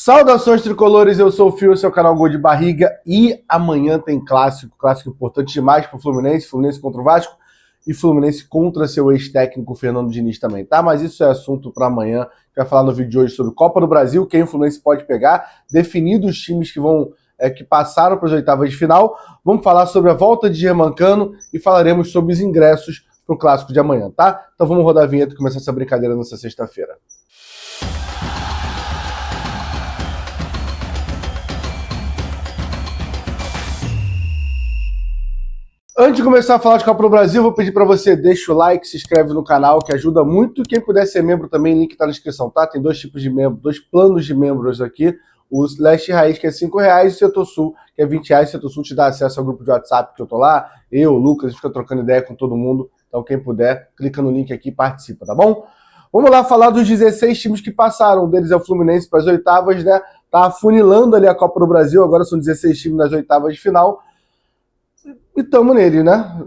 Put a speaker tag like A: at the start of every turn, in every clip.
A: Saudações tricolores, eu sou o Fio, seu canal Gol de Barriga, e amanhã tem clássico importante demais para o Fluminense contra o Vasco e Fluminense contra seu ex-técnico Fernando Diniz também, tá? Mas isso é assunto para amanhã. A gente vai falar no vídeo de hoje sobre Copa do Brasil, quem o Fluminense pode pegar, definido os times que passaram para as oitavas de final. Vamos falar sobre a volta de Germancano e falaremos sobre os ingressos para o clássico de amanhã, tá? Então vamos rodar a vinheta e começar essa brincadeira nessa sexta-feira. Antes de começar a falar de Copa do Brasil, vou pedir para você, deixa o like, se inscreve no canal, que ajuda muito. Quem puder ser membro também, link está na descrição, tá? Tem dois tipos de membro, dois planos de membros aqui. O Leste Raiz, que é R$5, e o Setor Sul, que é R$20. O Setor Sul te dá acesso ao grupo de WhatsApp que eu tô lá. Eu, o Lucas, a gente fica trocando ideia com todo mundo. Então quem puder, clica no link aqui e participa, tá bom? Vamos lá falar dos 16 times que passaram. Um deles é o Fluminense para as oitavas, né? Tá afunilando ali a Copa do Brasil, agora são 16 times nas oitavas de final. E tamo nele, né?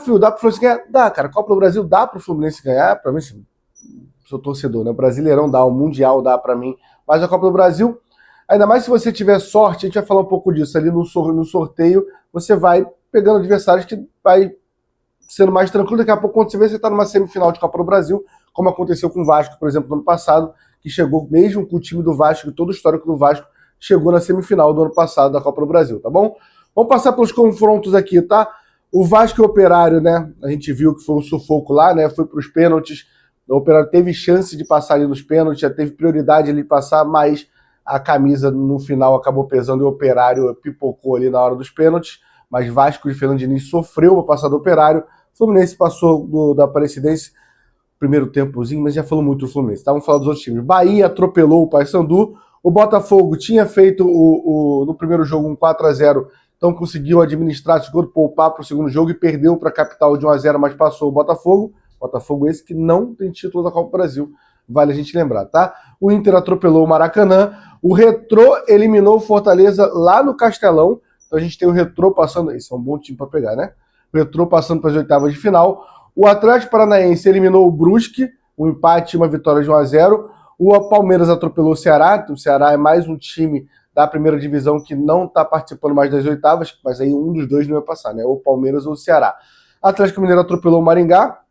A: Fio, dá pro Fluminense ganhar? Dá, cara. Copa do Brasil dá pro Fluminense ganhar? Pra mim, sou torcedor, né? O Brasileirão dá, o Mundial dá pra mim. Mas a Copa do Brasil, ainda mais se você tiver sorte, a gente vai falar um pouco disso. Ali no sorteio, você vai pegando adversários que vai sendo mais tranquilo. Daqui a pouco, quando você vê, você tá numa semifinal de Copa do Brasil, como aconteceu com o Vasco, por exemplo, no ano passado, que chegou mesmo com o time do Vasco, todo o histórico do Vasco, chegou na semifinal do ano passado da Copa do Brasil, tá bom? Vamos passar pelos confrontos aqui, tá? O Vasco e o Operário, né? A gente viu que foi um sufoco lá, né? Foi para os pênaltis. O Operário teve chance de passar ali nos pênaltis, já teve prioridade ali de passar, mas a camisa no final acabou pesando e o Operário pipocou ali na hora dos pênaltis. Mas Vasco e Fernando Diniz sofreu para passar do Operário. O Fluminense passou da Aparecidense, primeiro tempozinho, mas já falou muito do Fluminense. Tá? Vamos falar dos outros times. Bahia atropelou o Paysandu. O Botafogo tinha feito no primeiro jogo um 4-0. Então conseguiu administrar, seguro, poupar para o segundo jogo e perdeu para a Capital de 1-0, mas passou o Botafogo. Botafogo esse que não tem título da Copa do Brasil, vale a gente lembrar, tá? O Inter atropelou o Maracanã. O Retrô eliminou o Fortaleza lá no Castelão. Então a gente tem o Retrô passando, esse é um bom time para pegar, né? O Retrô passando para as oitavas de final. O Atlético Paranaense eliminou o Brusque, um empate e uma vitória de 1-0. O Palmeiras atropelou o Ceará. O Ceará é mais um time da primeira divisão que não está participando mais das oitavas, mas aí um dos dois não vai passar, né? Ou o Palmeiras ou o Ceará. Atlético Mineiro atropelou o Maringá,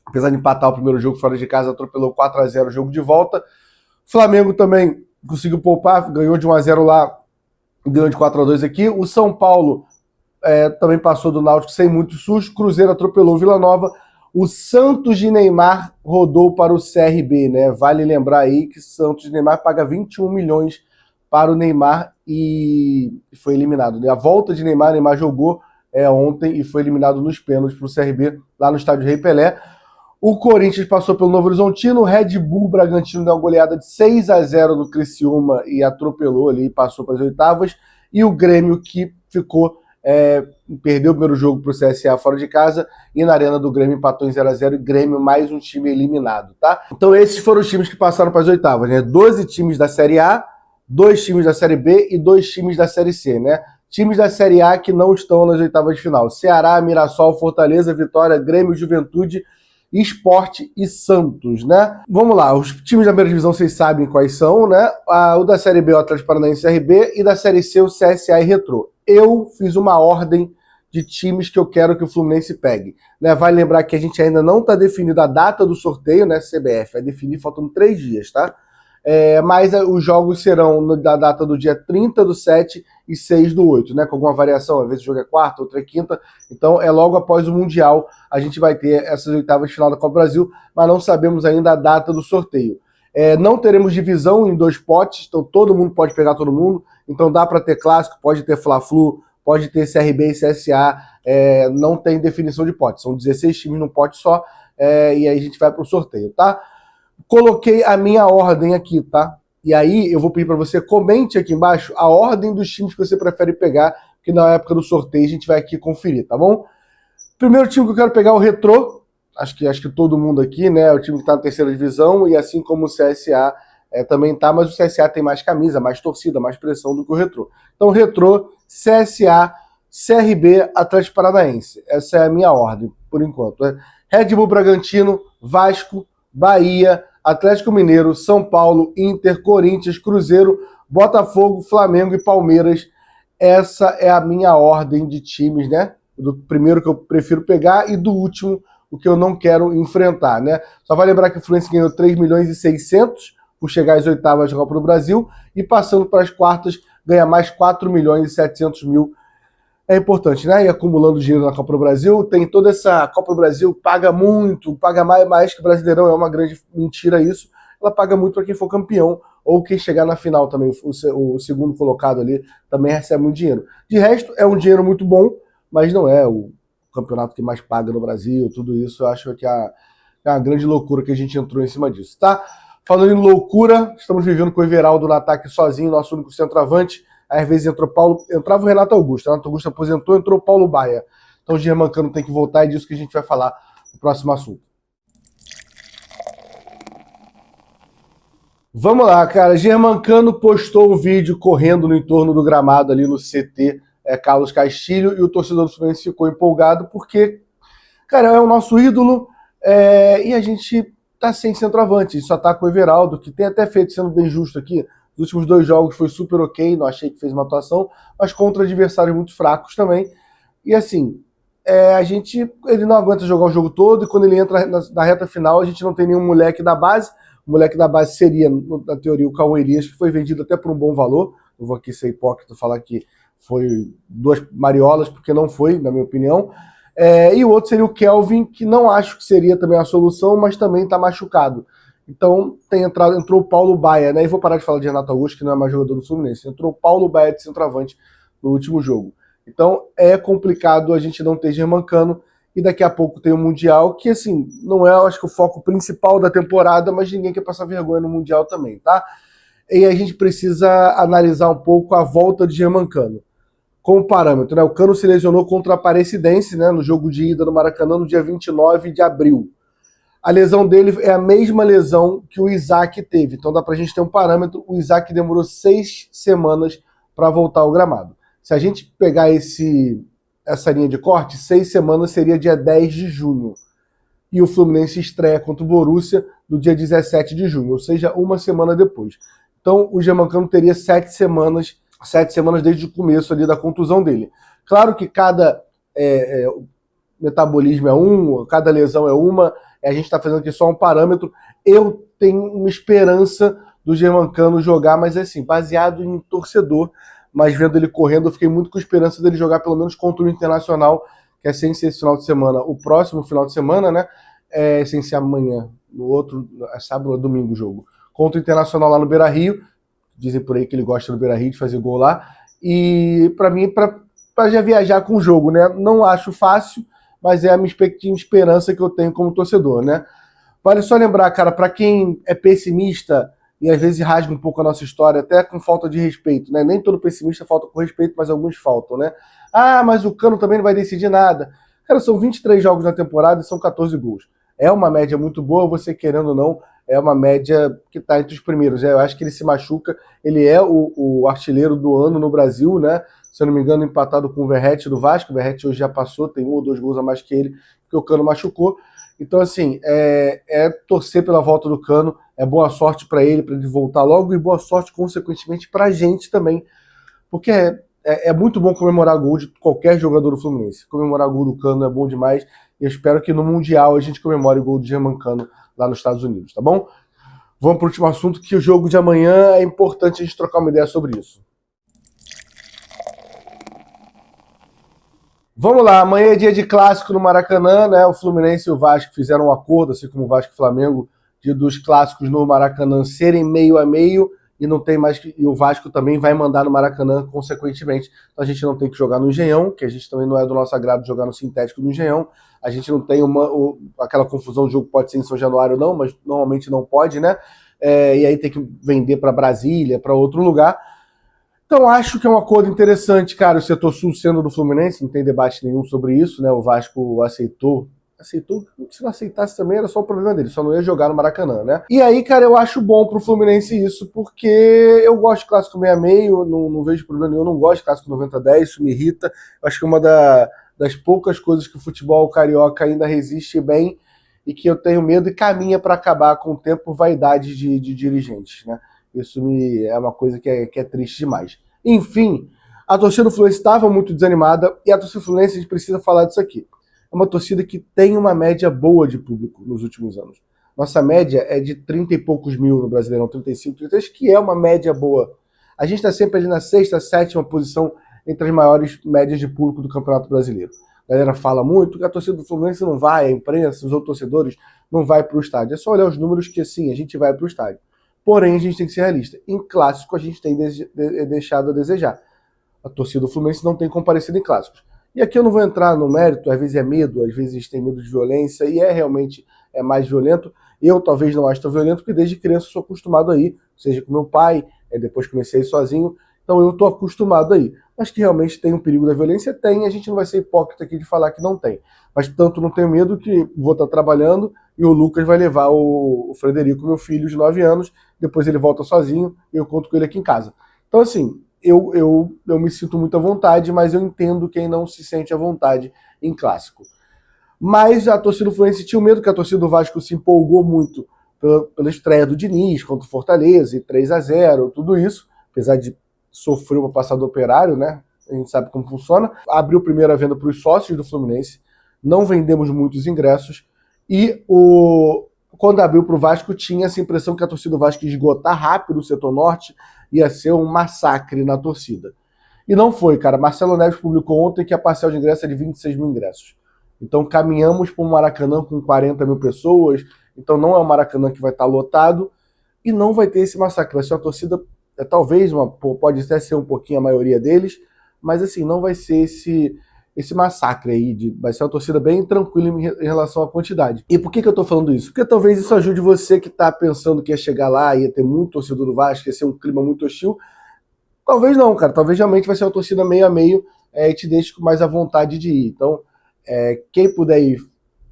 A: apesar de empatar o primeiro jogo fora de casa, atropelou 4-0 o jogo de volta. Flamengo também conseguiu poupar, ganhou de 1-0 lá, ganhou de 4-2 aqui. O São Paulo também passou do Náutico sem muito susto. Cruzeiro atropelou o Vila Nova. O Santos de Neymar rodou para o CRB, né? Vale lembrar aí que o Santos de Neymar paga 21 milhões para o Neymar e foi eliminado. A volta de Neymar jogou ontem e foi eliminado nos pênaltis para o CRB, lá no estádio Rei Pelé. O Corinthians passou pelo Novo Horizontino, o Red Bull Bragantino deu uma goleada de 6-0 no Criciúma e atropelou ali e passou para as oitavas. E o Grêmio que perdeu o primeiro jogo para o CSA fora de casa e na arena do Grêmio empatou em 0-0 e Grêmio mais um time eliminado, tá? Então esses foram os times que passaram para as oitavas, né? 12 times da Série A, 2 times da Série B e 2 times da Série C, né? Times da Série A que não estão nas oitavas de final. Ceará, Mirassol, Fortaleza, Vitória, Grêmio, Juventude, Sport e Santos, né? Vamos lá, os times da primeira divisão vocês sabem quais são, né? O da Série B, o Atlético Paranaense e CRB, e da Série C, o CSA e Retrô. Eu fiz uma ordem de times que eu quero que o Fluminense pegue, né? Vale lembrar que a gente ainda não está definindo a data do sorteio, né? CBF vai definir faltando 3 dias, tá? Mas os jogos serão da data do dia 30/7 e 6/8, né? Com alguma variação, às vezes o jogo é quarta, outra é quinta. Então é logo após o Mundial a gente vai ter essas oitavas de final da Copa do Brasil, mas não sabemos ainda a data do sorteio. Não teremos divisão em 2 potes, então todo mundo pode pegar todo mundo. Então dá para ter clássico, pode ter Fla-Flu, pode ter CRB e CSA. Não tem definição de pote, são 16 times num pote só, e aí a gente vai para o sorteio, tá? Coloquei a minha ordem aqui, tá? E aí eu vou pedir para você, comente aqui embaixo a ordem dos times que você prefere pegar, que na época do sorteio a gente vai aqui conferir, tá bom? Primeiro time que eu quero pegar é o Retrô, acho que todo mundo aqui, né? É o time que tá na terceira divisão, e assim como o CSA também tá, mas o CSA tem mais camisa, mais torcida, mais pressão do que o Retrô. Então Retrô, CSA, CRB, Atlético Paranaense. Essa é a minha ordem, por enquanto. Red Bull Bragantino, Vasco, Bahia, Atlético Mineiro, São Paulo, Inter, Corinthians, Cruzeiro, Botafogo, Flamengo e Palmeiras. Essa é a minha ordem de times, né? Do primeiro que eu prefiro pegar e do último o que eu não quero enfrentar, né? Só vai lembrar que o Fluminense ganhou 3 milhões e 600 por chegar às oitavas da Copa do Brasil e passando para as quartas ganha mais 4 milhões e 700 mil. É importante, né? E acumulando dinheiro na Copa do Brasil, tem toda essa Copa do Brasil, paga muito, paga mais que o Brasileirão, é uma grande mentira isso. Ela paga muito para quem for campeão ou quem chegar na final também, o segundo colocado ali também recebe muito dinheiro. De resto, é um dinheiro muito bom, mas não é o campeonato que mais paga no Brasil, tudo isso, eu acho que é uma grande loucura que a gente entrou em cima disso, tá? Falando em loucura, estamos vivendo com o Everaldo no ataque sozinho, nosso único centroavante. Às vezes entrava o Renato Augusto. O Renato Augusto aposentou, entrou o Paulo Baia. Então o Germancano tem que voltar, é disso que a gente vai falar no próximo assunto. Vamos lá, cara. Germancano postou um vídeo correndo no entorno do gramado ali no CT Carlos Castilho e o torcedor do Fluminense ficou empolgado porque, cara, é o nosso ídolo e a gente tá sem centroavante. A gente só tá com o Everaldo, que tem até feito, sendo bem justo aqui, os últimos 2 jogos foi super ok, não achei que fez uma atuação, mas contra adversários muito fracos também. E assim, ele não aguenta jogar o jogo todo, e quando ele entra na reta final, a gente não tem nenhum moleque da base. O moleque da base seria, na teoria, o Cauê Elias, que foi vendido até por um bom valor. Não vou aqui ser hipócrita falar que foi 2 mariolas, porque não foi, na minha opinião. E o outro seria o Kelvin, que não acho que seria também a solução, mas também está machucado. Então entrou o Paulo Baia, né? E vou parar de falar de Renato Augusto, que não é mais jogador do Fluminense. Entrou o Paulo Baia de centroavante no último jogo. Então é complicado a gente não ter Germancano, e daqui a pouco tem o Mundial, que assim, não é, acho que o foco principal da temporada, mas ninguém quer passar vergonha no Mundial também, tá? E a gente precisa analisar um pouco a volta de Germancano. Como parâmetro, né? O Cano se lesionou contra a Aparecidense, né? No jogo de ida no Maracanã, no dia 29 de abril. A lesão dele é a mesma lesão que o Isaac teve. Então dá pra gente ter um parâmetro. O Isaac demorou 6 semanas para voltar ao gramado. Se a gente pegar essa linha de corte, 6 semanas seria dia 10 de junho. E o Fluminense estreia contra o Borussia no dia 17 de junho, ou seja, uma semana depois. Então o Germancano teria 7 semanas desde o começo ali da contusão dele. Claro que cada metabolismo é cada lesão é uma, a gente está fazendo aqui só um parâmetro. Eu tenho uma esperança do Germancano jogar, mas assim, baseado em torcedor, mas vendo ele correndo, eu fiquei muito com esperança dele jogar pelo menos contra o Internacional, que é sem ser esse final de semana, o próximo final de semana, né? Sem ser amanhã, no outro, sábado ou domingo o jogo. Contra o Internacional lá no Beira-Rio, dizem por aí que ele gosta do Beira-Rio, de fazer gol lá, e para mim, para já viajar com o jogo, né? Não acho fácil, mas é a minha esperança que eu tenho como torcedor, né? Vale só lembrar, cara, para quem é pessimista e às vezes rasga um pouco a nossa história, até com falta de respeito, né? Nem todo pessimista falta com respeito, mas alguns faltam, né? Ah, mas o Cano também não vai decidir nada. Cara, são 23 jogos na temporada e são 14 gols. É uma média muito boa, você querendo ou não, é uma média que está entre os primeiros. Eu acho que ele se machuca, ele é o artilheiro do ano no Brasil, né? Se eu não me engano, empatado com o Verratti do Vasco. O Verratti hoje já passou, tem 1 ou 2 gols a mais que ele, porque o Cano machucou. Então, assim, torcer pela volta do Cano, é boa sorte para ele voltar logo, e boa sorte, consequentemente, para a gente também, porque é muito bom comemorar gol de qualquer jogador do Fluminense. Comemorar gol do Cano é bom demais, e eu espero que no Mundial a gente comemore o gol do Germancano lá nos Estados Unidos, tá bom? Vamos para o último assunto, que o jogo de amanhã é importante a gente trocar uma ideia sobre isso. Vamos lá, amanhã é dia de clássico no Maracanã, né? O Fluminense e o Vasco fizeram um acordo, assim como o Vasco e o Flamengo, dos clássicos no Maracanã serem meio a meio, e não tem mais e o Vasco também vai mandar no Maracanã, consequentemente. Então a gente não tem que jogar no Engenhão, que a gente também não é do nosso agrado jogar no sintético do Engenhão. A gente não tem aquela confusão, o jogo pode ser em São Januário ou não, mas normalmente não pode, né? E aí tem que vender para Brasília, para outro lugar. Então acho que é um acordo interessante, cara, o setor sul sendo do Fluminense, não tem debate nenhum sobre isso, né? O Vasco aceitou, se não aceitasse também era só o problema dele, só não ia jogar no Maracanã, né? E aí, cara, eu acho bom pro Fluminense isso, porque eu gosto de clássico meio a meio, não vejo problema nenhum, eu não gosto de clássico 90-10, isso me irrita. Eu acho que é uma das poucas coisas que o futebol carioca ainda resiste bem, e que eu tenho medo e caminha para acabar com o tempo, vaidade de dirigentes, né? Isso é uma coisa que é triste demais. Enfim, a torcida do Fluminense estava muito desanimada e a torcida do Fluminense, a gente precisa falar disso aqui. É uma torcida que tem uma média boa de público nos últimos anos. Nossa média é de 30 e poucos mil no Brasileirão, 35, 33, que é uma média boa. A gente está sempre ali na sexta, sétima posição entre as maiores médias de público do Campeonato Brasileiro. A galera fala muito que a torcida do Fluminense não vai, a imprensa, os outros torcedores não vai para o estádio. É só olhar os números que sim, a gente vai para o estádio. Porém, a gente tem que ser realista. Em clássico, a gente tem deixado a desejar. A torcida do Fluminense não tem comparecido em clássicos. E aqui eu não vou entrar no mérito, às vezes é medo, às vezes tem medo de violência, e realmente mais violento. Eu talvez não acho tão violento, porque desde criança sou acostumado aí, seja com meu pai, depois comecei sozinho, então eu estou acostumado aí. Mas que realmente tem um perigo da violência, tem, a gente não vai ser hipócrita aqui de falar que não tem. Mas tanto não tenho medo que vou estar trabalhando e o Lucas vai levar o Frederico, meu filho de 9 anos, depois ele volta sozinho e eu conto com ele aqui em casa. Então assim, eu me sinto muito à vontade, mas eu entendo quem não se sente à vontade em clássico. Mas a torcida do Fluminense tinha medo que a torcida do Vasco se empolgou muito pela estreia do Diniz contra o Fortaleza, e 3-0, tudo isso, apesar de sofrer uma passada do Operário, né? A gente sabe como funciona. Abriu primeiro a venda para os sócios do Fluminense, não vendemos muitos ingressos, e quando abriu para o Vasco, tinha essa impressão que a torcida do Vasco ia esgotar rápido o setor norte, ia ser um massacre na torcida. E não foi, cara. Marcelo Neves publicou ontem que a parcial de ingresso é de 26 mil ingressos. Então caminhamos para um Maracanã com 40 mil pessoas, então não é um Maracanã que vai estar lotado, e não vai ter esse massacre. Vai ser uma torcida, talvez, pode até ser um pouquinho a maioria deles, mas assim, não vai ser esse massacre aí, vai ser uma torcida bem tranquila em relação à quantidade. E por que eu tô falando isso? Porque talvez isso ajude você que tá pensando que ia chegar lá, ia ter muito torcedor do Vasco, ia ser um clima muito hostil. Talvez não, cara. Talvez realmente vai ser uma torcida meio a meio e te deixe com mais a vontade de ir. Então, quem puder ir,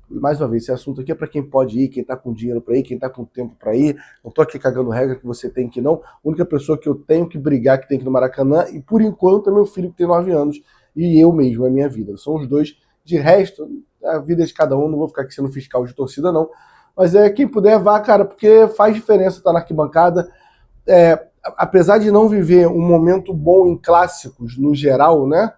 A: mais uma vez, esse assunto aqui é para quem pode ir, quem tá com dinheiro para ir, quem tá com tempo para ir. Não tô aqui cagando regra que você tem que não. A única pessoa que eu tenho que brigar que tem que ir no Maracanã, e por enquanto é meu filho que tem 9 anos, e eu mesmo, é minha vida. São os dois. De resto, a vida é de cada um, não vou ficar aqui sendo fiscal de torcida, não. Mas quem puder, vá, cara, porque faz diferença estar na arquibancada. Apesar de não viver um momento bom em clássicos, no geral, né?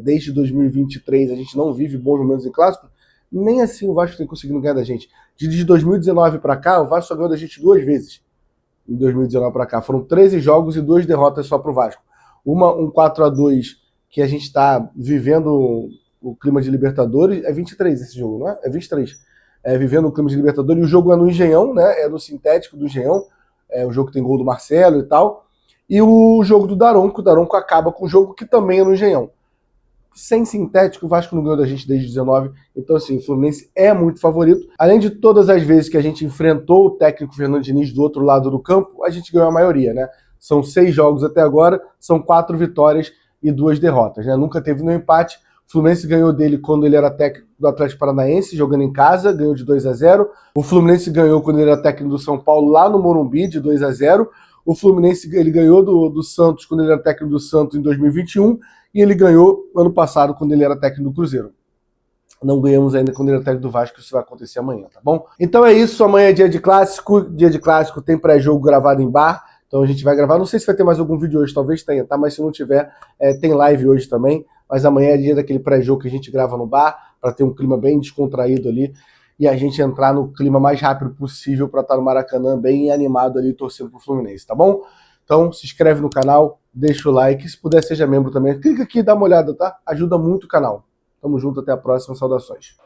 A: Desde 2023 a gente não vive bons momentos em clássicos, nem assim o Vasco tem conseguido ganhar da gente. De 2019 para cá, o Vasco só ganhou da gente 2 vezes. Em 2019 para cá. Foram 13 jogos e 2 derrotas só pro Vasco. Um 4-2 que a gente está vivendo o clima de Libertadores. É 23 esse jogo, não é? É 23. Vivendo o clima de Libertadores. E o jogo é no Engenhão, né? É no sintético do Engenhão. O jogo tem gol do Marcelo e tal. E o jogo do Daronco. O Daronco acaba com o jogo que também é no Engenhão. Sem sintético, o Vasco não ganhou da gente desde 19. Então, assim, o Fluminense é muito favorito. Além de todas as vezes que a gente enfrentou o técnico Fernando Diniz do outro lado do campo, a gente ganhou a maioria, né? São 6 jogos até agora, são 4 vitórias e 2 derrotas, né? Nunca teve nenhum empate. O Fluminense ganhou dele quando ele era técnico do Atlético Paranaense, jogando em casa, ganhou de 2-0. O Fluminense ganhou quando ele era técnico do São Paulo, lá no Morumbi, de 2-0. O Fluminense ele ganhou do Santos quando ele era técnico do Santos em 2021. E ele ganhou ano passado quando ele era técnico do Cruzeiro. Não ganhamos ainda quando ele era técnico do Vasco, isso vai acontecer amanhã, tá bom? Então é isso, amanhã é dia de clássico tem pré-jogo gravado em bar, então a gente vai gravar, não sei se vai ter mais algum vídeo hoje, talvez tenha, tá? Mas se não tiver, tem live hoje também, mas amanhã é dia daquele pré-jogo que a gente grava no bar, para ter um clima bem descontraído ali, e a gente entrar no clima mais rápido possível para estar no Maracanã bem animado ali, torcendo pro Fluminense, tá bom? Então se inscreve no canal, deixa o like, se puder seja membro também, clica aqui e dá uma olhada, tá? Ajuda muito o canal. Tamo junto, até a próxima, saudações.